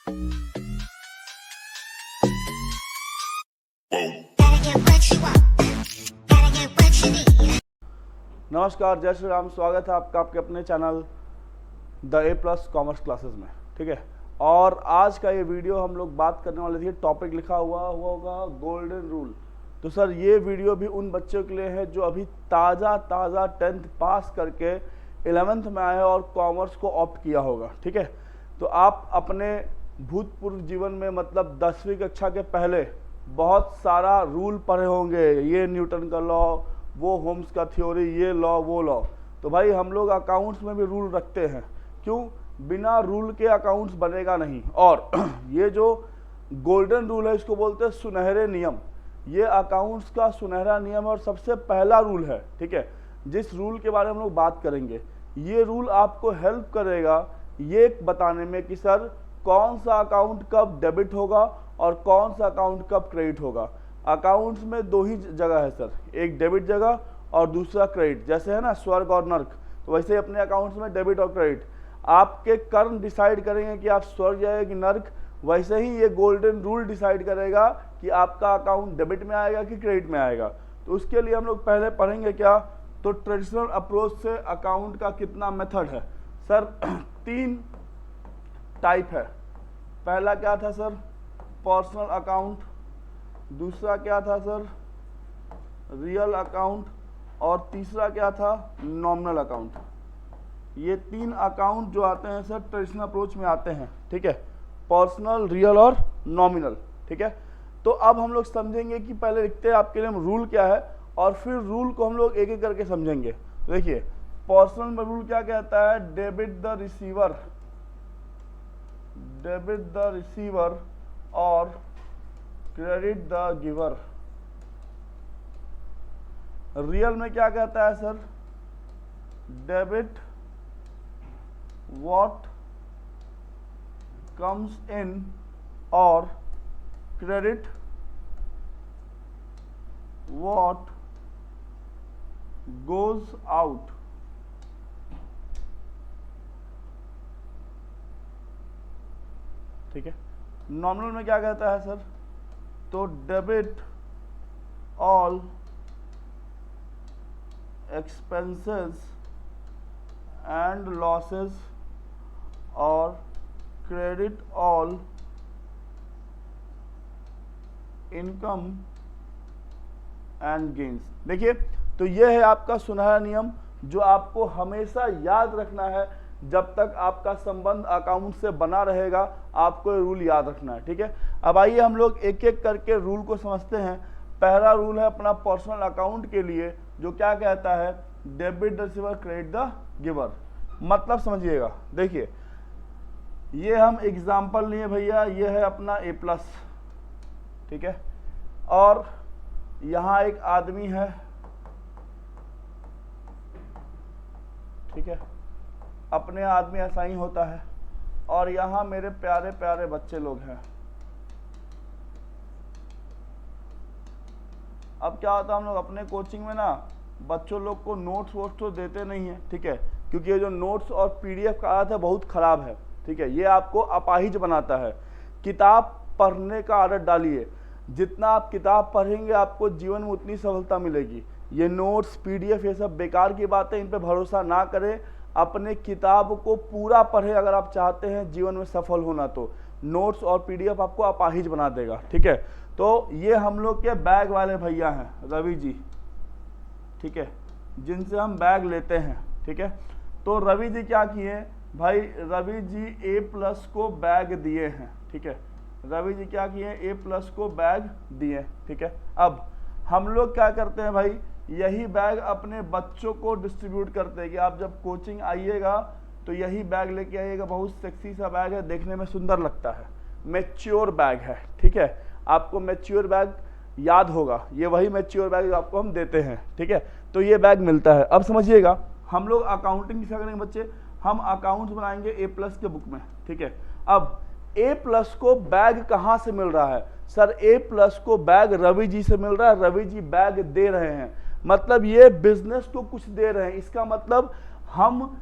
नमस्कार, जय श्री राम। स्वागत है आपका आपके अपने channel the A plus commerce classes में। ठीक है, और आज का ये वीडियो हम लोग बात करने वाले थे, टॉपिक लिखा हुआ होगा गोल्डन रूल। तो सर ये वीडियो भी उन बच्चों के लिए है जो अभी ताज़ा 10th पास करके 11th में आए और कॉमर्स को ऑप्ट किया होगा। ठीक है, तो आप अपने भूतपूर्व जीवन में मतलब 10वीं कक्षा के पहले बहुत सारा रूल पढ़े होंगे, ये न्यूटन का लॉ, वो होम्स का थ्योरी, ये लॉ वो लॉ। तो भाई हम लोग अकाउंट्स में भी रूल रखते हैं। क्यों? बिना रूल के अकाउंट्स बनेगा नहीं। और ये जो गोल्डन रूल है इसको बोलते हैं सुनहरे नियम। ये अकाउंट्स का सुनहरा नियम और सबसे पहला रूल है। ठीक है, जिस रूल के बारे में हम लोग बात करेंगे, ये रूल आपको हेल्प करेगा ये बताने में कि सर कौन सा अकाउंट कब डेबिट होगा और कौन सा अकाउंट कब क्रेडिट होगा। अकाउंट्स में दो ही जगह है सर, एक डेबिट जगह और दूसरा क्रेडिट। जैसे है ना स्वर्ग और नर्क, तो वैसे ही अपने अकाउंट्स में डेबिट और क्रेडिट। आपके कर्म डिसाइड करेंगे कि आप स्वर्ग जाएगा कि नर्क, वैसे ही ये गोल्डन रूल डिसाइड करेगा कि आपका अकाउंट डेबिट में आएगा कि क्रेडिट में आएगा। तो उसके लिए हम लोग पहले पढ़ेंगे क्या, तो ट्रेडिशनल अप्रोच से अकाउंट का कितना मेथड है सर। 3 टाइप है। पहला क्या था सर, पर्सनल अकाउंट। दूसरा क्या था सर, रियल अकाउंट। और तीसरा क्या था, नॉमिनल अकाउंट। ये 3 अकाउंट जो आते हैं सर ट्रेडिशनल अप्रोच में आते हैं। ठीक है, पर्सनल, रियल और नॉमिनल। ठीक है, तो अब हम लोग समझेंगे कि पहले लिखते हैं आपके लिए हम रूल क्या है और फिर रूल को हम लोग एक एक करके समझेंगे। तो देखिए पर्सनल में रूल क्या कहता है, डेबिट द रिसीवर और क्रेडिट द गिवर। रियल में क्या कहता है sir, debit what comes in और क्रेडिट व्हाट गोज आउट। ठीक है, नॉमिनल में क्या कहता है सर, तो debit all expenses and losses और credit all income and gains. देखिए तो यह है आपका सुनहरा नियम जो आपको हमेशा याद रखना है। जब तक आपका संबंध अकाउंट से बना रहेगा आपको ये रूल याद रखना है। ठीक है, अब आइए हम लोग एक एक करके रूल को समझते हैं। पहला रूल है अपना पर्सनल अकाउंट के लिए, जो क्या कहता है, debit the receiver credit the giver. मतलब समझिएगा, देखिए ये हम एग्जाम्पल लिए भैया, ये है अपना A+। ठीक है, और यहाँ एक आदमी है। ठीक है, अपने आदमी ऐसा ही होता है। और यहाँ मेरे प्यारे प्यारे बच्चे लोग हैं। अब क्या होता है, हम लोग अपने कोचिंग में ना बच्चों लोग को नोट्स वोट्स तो देते नहीं है। ठीक है, क्योंकि ये जो नोट्स और PDF का आदत है बहुत खराब है। ठीक है, ये आपको अपाहिज बनाता है। किताब पढ़ने का आदत डालिए। जितना आप किताब पढ़ेंगे आपको जीवन में उतनी सफलता मिलेगी। ये नोट्स PDF ये सब बेकार की बातें, इन पे भरोसा ना करें। अपने किताब को पूरा पढ़े अगर आप चाहते हैं जीवन में सफल होना। तो नोट्स और PDF आपको अपाहिज बना देगा। ठीक है, तो ये हम लोग के बैग वाले भैया हैं, रवि जी। ठीक है, जिनसे हम बैग लेते हैं। ठीक है, तो रवि जी क्या किए भाई, रवि जी A+ को बैग दिए हैं। ठीक है, रवि जी क्या किए, A+ को बैग दिए। ठीक है, अब हम लोग क्या करते हैं भाई, यही बैग अपने बच्चों को डिस्ट्रीब्यूट करते हैं कि आप जब कोचिंग आइएगा तो यही बैग लेके आइएगा। बहुत सेक्सी सा बैग है, देखने में सुंदर लगता है, मैच्योर बैग है। ठीक है, आपको मैच्योर बैग याद होगा, ये वही मैच्योर बैग आपको हम देते हैं। ठीक है, तो ये बैग मिलता है। अब समझिएगा, हम लोग अकाउंटिंग क्या करेंगे बच्चे, हम अकाउंट्स बनाएंगे A+ के बुक में। ठीक है, अब A+ को बैग कहाँ से मिल रहा है सर, A+ को बैग रवि जी से मिल रहा है। रवि जी बैग दे रहे हैं, मतलब ये बिजनेस को कुछ दे रहे हैं। इसका मतलब हम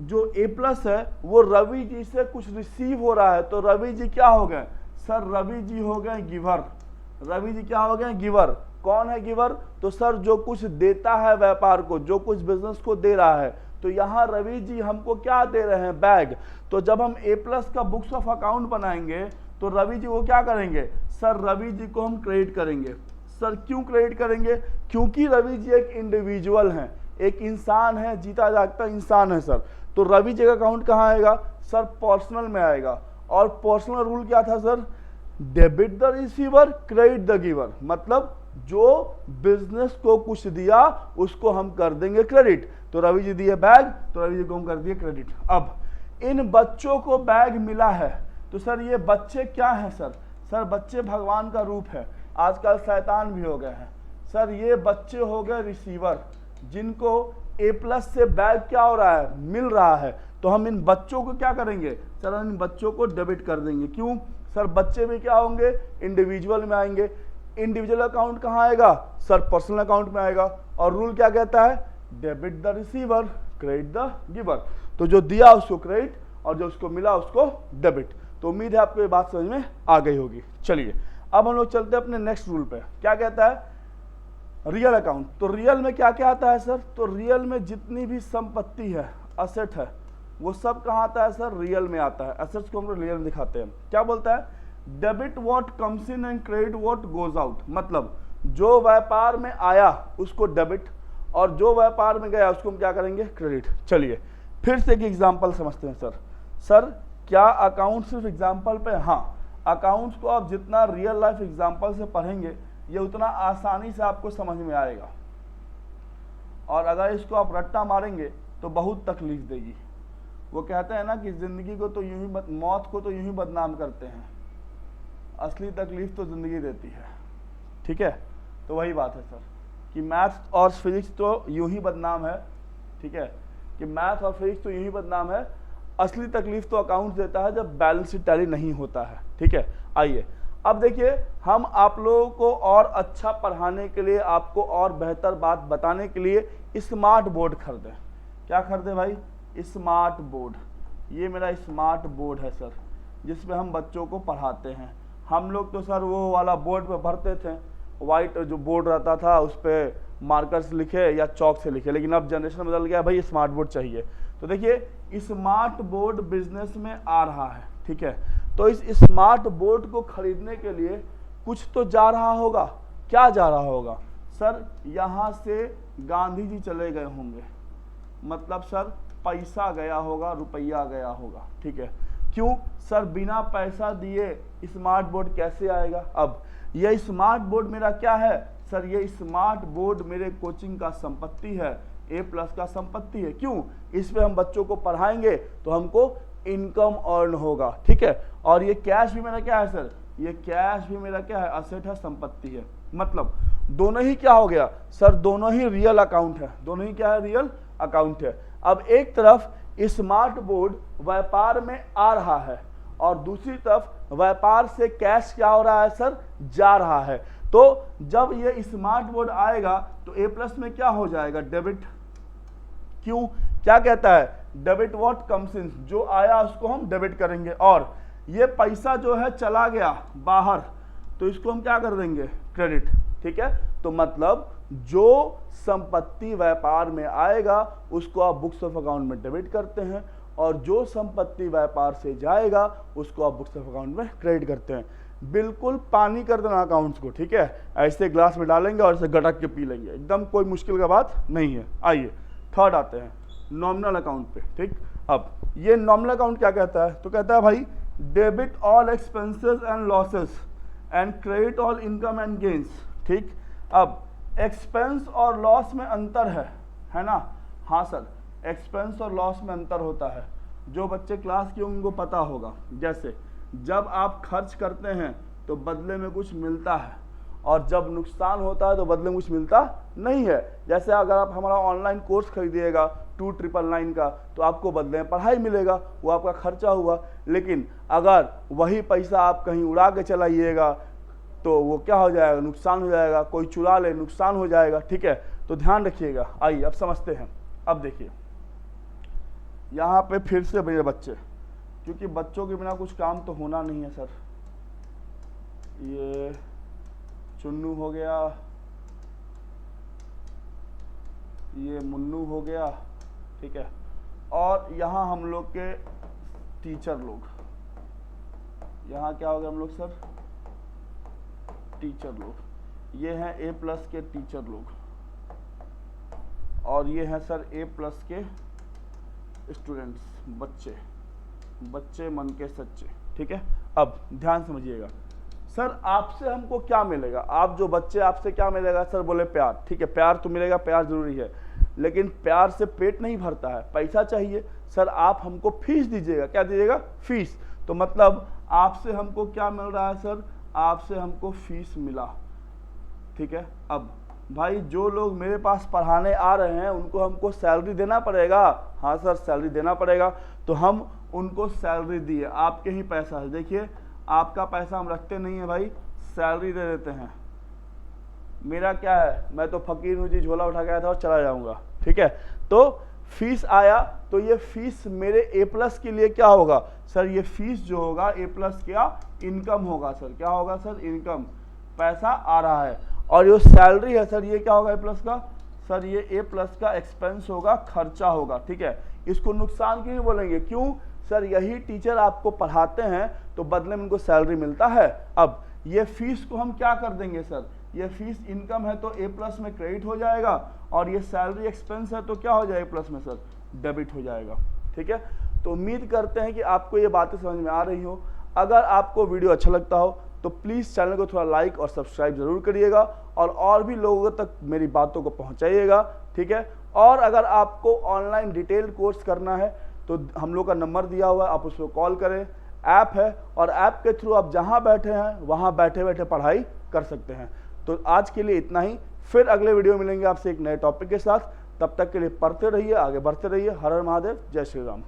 जो ए प्लस है वो रवि जी से कुछ रिसीव हो रहा है, तो रवि जी क्या हो गए सर, रवि जी हो गए गिवर। रवि जी क्या हो गए, गिवर। कौन है गिवर, तो सर जो कुछ देता है व्यापार को, जो कुछ बिजनेस को दे रहा है, तो यहाँ रवि जी हमको क्या दे रहे हैं, बैग। तो जब हम ए प्लस का बुक्स ऑफ अकाउंट बनाएंगे तो रवि जी को क्या करेंगे सर, रवि जी को हम क्रेडिट करेंगे। सर क्यों क्रेडिट करेंगे, क्योंकि रवि जी एक इंडिविजुअल हैं, एक इंसान है, जीता जागता इंसान है सर। तो रवि जी का अकाउंट कहाँ आएगा सर, पर्सनल में आएगा। और पर्सनल रूल क्या था sir, debit the receiver credit the giver, मतलब जो बिजनेस को कुछ दिया उसको हम कर देंगे क्रेडिट। तो रवि जी दिए बैग, तो रवि जी को हम कर दिए क्रेडिट। अब इन बच्चों को बैग मिला है, तो सर ये बच्चे क्या हैं सर, सर बच्चे भगवान का रूप है, आजकल शैतान भी हो गए हैं सर। ये बच्चे हो गए रिसीवर, जिनको ए प्लस से बैग क्या हो रहा है, मिल रहा है। तो हम इन बच्चों को क्या करेंगे सर, इन बच्चों को डेबिट कर देंगे। क्यों सर, बच्चे भी क्या होंगे, इंडिविजुअल में आएंगे। इंडिविजुअल अकाउंट कहाँ आएगा सर, पर्सनल अकाउंट में आएगा। और रूल क्या कहता है, debit the receiver credit the giver. तो जो दिया उसको क्रेडिट और जो उसको मिला उसको डेबिट। तो उम्मीद है आपको ये बात समझ में आ गई होगी। चलिए अब हम लोग चलते हैं अपने नेक्स्ट रूल पे। क्या कहता है, रियल अकाउंट। तो रियल में क्या क्या आता है सर, तो रियल में जितनी भी संपत्ति है, असेट है, वो सब कहाँ आता है सर, रियल में आता है। एसेट्स को हम लोग रियल में दिखाते हैं। क्या बोलता है, debit what comes in and credit what goes out. मतलब जो व्यापार में आया उसको डेबिट और जो व्यापार में गया उसको हम क्या करेंगे, क्रेडिट। चलिए फिर से एक एग्जांपल समझते हैं सर। सर क्या अकाउंट सिर्फ एग्जांपल पे, हाँ अकाउंट्स को आप जितना रियल लाइफ एग्जांपल से पढ़ेंगे ये उतना आसानी से आपको समझ में आएगा, और अगर इसको आप रट्टा मारेंगे तो बहुत तकलीफ देगी। वो कहते हैं ना कि जिंदगी को तो यूं ही, मौत को तो यूं ही बदनाम करते हैं, असली तकलीफ तो जिंदगी देती है। ठीक है, तो वही बात है सर कि मैथ्स और फिजिक्स तो यूं ही बदनाम है। ठीक है, कि मैथ और फिजिक्स तो यूं ही बदनाम है, असली तकलीफ तो अकाउंट देता है जब बैलेंस शीट टैली नहीं होता है। ठीक है, आइए अब देखिए, हम आप लोगों को और अच्छा पढ़ाने के लिए, आपको और बेहतर बात बताने के लिए स्मार्ट बोर्ड खरीदें। क्या खरीदें भाई, स्मार्ट बोर्ड। ये मेरा स्मार्ट बोर्ड है सर, जिसमें हम बच्चों को पढ़ाते हैं। हम लोग तो सर वो वाला बोर्ड पे भरते थे, वाइट जो बोर्ड रहता था उस पर मार्कर से लिखे या चौक से लिखे, लेकिन अब जनरेशन बदल गया भाई, स्मार्ट बोर्ड चाहिए। तो देखिए स्मार्ट बोर्ड बिजनेस में आ रहा है। ठीक है, तो इस स्मार्ट बोर्ड को खरीदने के लिए कुछ तो जा रहा होगा। क्या जा रहा होगा सर, यहाँ से गांधी जी चले गए होंगे, मतलब सर पैसा गया होगा, रुपया गया होगा। ठीक है, क्यों सर, बिना पैसा दिए स्मार्ट बोर्ड कैसे आएगा। अब यह स्मार्ट बोर्ड मेरा क्या है सर, ये स्मार्ट बोर्ड मेरे कोचिंग का संपत्ति है, ए प्लस का संपत्ति है। क्यों, इस पे हम बच्चों को पढ़ाएंगे तो हमको इनकम अर्न होगा। ठीक है, और ये कैश भी मेरा क्या है सर, ये कैश भी मेरा क्या है, असेट है, संपत्ति है। मतलब दोनों ही क्या हो गया सर, दोनों ही रियल अकाउंट है, दोनों ही क्या है, रियल अकाउंट है। अब एक तरफ स्मार्ट बोर्ड व्यापार में आ रहा है और दूसरी तरफ व्यापार से कैश क्या हो रहा है सर, जा रहा है। तो जब ये स्मार्ट बोर्ड आएगा तो ए प्लस में क्या हो जाएगा, डेबिट। क्यों, क्या कहता है, डेबिट व्हाट कम्स इन, जो आया उसको हम डेबिट करेंगे, और ये पैसा जो है चला गया बाहर तो इसको हम क्या कर देंगे, क्रेडिट। ठीक है, तो मतलब जो संपत्ति व्यापार में आएगा उसको आप बुक्स ऑफ अकाउंट में डेबिट करते हैं, और जो संपत्ति व्यापार से जाएगा उसको आप बुक्स ऑफ अकाउंट में क्रेडिट करते हैं। बिल्कुल पानी कर देना अकाउंट्स को। ठीक है, ऐसे ग्लास में डालेंगे और ऐसे गटक के पी लेंगे, एकदम कोई मुश्किल का बात नहीं है। आइए थर्ड आते हैं, नॉमिनल अकाउंट पे। ठीक, अब ये नॉमिनल अकाउंट क्या कहता है, तो कहता है भाई debit all expenses and losses and credit all income and gains. ठीक, अब एक्सपेंस और लॉस में अंतर है ना। हाँ सर, एक्सपेंस और लॉस में अंतर होता है, जो बच्चे क्लास के उनको पता होगा। जैसे जब आप खर्च करते हैं तो बदले में कुछ मिलता है, और जब नुकसान होता है तो बदले में कुछ मिलता नहीं है। जैसे अगर आप हमारा ऑनलाइन कोर्स खरीदिएगा 2999 का, तो आपको बदले में पढ़ाई मिलेगा, वो आपका खर्चा हुआ। लेकिन अगर वही पैसा आप कहीं उड़ा के चलाइएगा तो वो क्या हो जाएगा, नुकसान हो जाएगा, कोई चुरा ले नुकसान हो जाएगा। ठीक है, तो ध्यान रखिएगा। आइए अब समझते हैं। अब देखिए, यहाँ पे फिर से मेरे बच्चे, क्योंकि बच्चों के बिना कुछ काम तो होना नहीं है सर। ये चुन्नू हो गया, ये मुन्नू हो गया, ठीक है। और यहाँ हम लोग के टीचर लोग, यहाँ क्या हो गया हम लोग सर, टीचर लोग। ये हैं A+ के टीचर लोग, और ये हैं सर A+ के स्टूडेंट्स, बच्चे मन के सच्चे, ठीक है। अब ध्यान समझिएगा सर, आपसे हमको क्या मिलेगा? आप जो बच्चे, आपसे क्या मिलेगा सर? बोले प्यार, ठीक है, प्यार तो मिलेगा, प्यार जरूरी है, लेकिन प्यार से पेट नहीं भरता है, पैसा चाहिए सर। आप हमको फीस दीजिएगा। क्या दीजिएगा? फीस। तो मतलब आपसे हमको क्या मिल रहा है सर? आपसे हमको फीस मिला, ठीक है। अब भाई जो लोग मेरे पास पढ़ाने आ रहे हैं उनको हमको सैलरी देना पड़ेगा। हाँ सर, सैलरी देना पड़ेगा। तो हम उनको सैलरी दिए, आपके ही पैसा है। देखिए, आपका पैसा हम रखते नहीं है भाई, सैलरी दे देते हैं। मेरा क्या है, मैं तो फकीर हूँ जी, झोला उठा के आया था और चला जाऊंगा, ठीक है। तो फीस आया, तो ये फीस मेरे A+ के लिए क्या होगा सर? ये फीस जो होगा A+ क्या इनकम होगा सर। क्या होगा सर? इनकम, पैसा आ रहा है। और ये सैलरी है सर, ये क्या होगा A+ का सर? ये A+ का एक्सपेंस होगा, खर्चा होगा, ठीक है। इसको नुकसान क्यों नहीं बोलेंगे? क्यों सर? यही टीचर आपको पढ़ाते हैं तो बदले में उनको सैलरी मिलता है। अब ये फीस को हम क्या कर देंगे सर? ये फीस इनकम है तो A+ में क्रेडिट हो जाएगा, और ये सैलरी एक्सपेंस है तो क्या हो जाएगा A+ में सर? डेबिट हो जाएगा, ठीक है। तो उम्मीद करते हैं कि आपको ये बातें समझ में आ रही हो। अगर आपको वीडियो अच्छा लगता हो तो प्लीज़ चैनल को थोड़ा लाइक और सब्सक्राइब जरूर करिएगा, और भी लोगों तक मेरी बातों को पहुंचाइएगा, ठीक है। और अगर आपको ऑनलाइन डिटेल कोर्स करना है तो हम लोग का नंबर दिया हुआ है, आप उस पर कॉल करें। ऐप है, और ऐप के थ्रू आप जहां बैठे हैं वहां बैठे बैठे पढ़ाई कर सकते हैं। तो आज के लिए इतना ही, फिर अगले वीडियो मिलेंगे आपसे एक नए टॉपिक के साथ। तब तक के लिए पढ़ते रहिए, आगे बढ़ते रहिए। हर हर महादेव, जय श्री राम।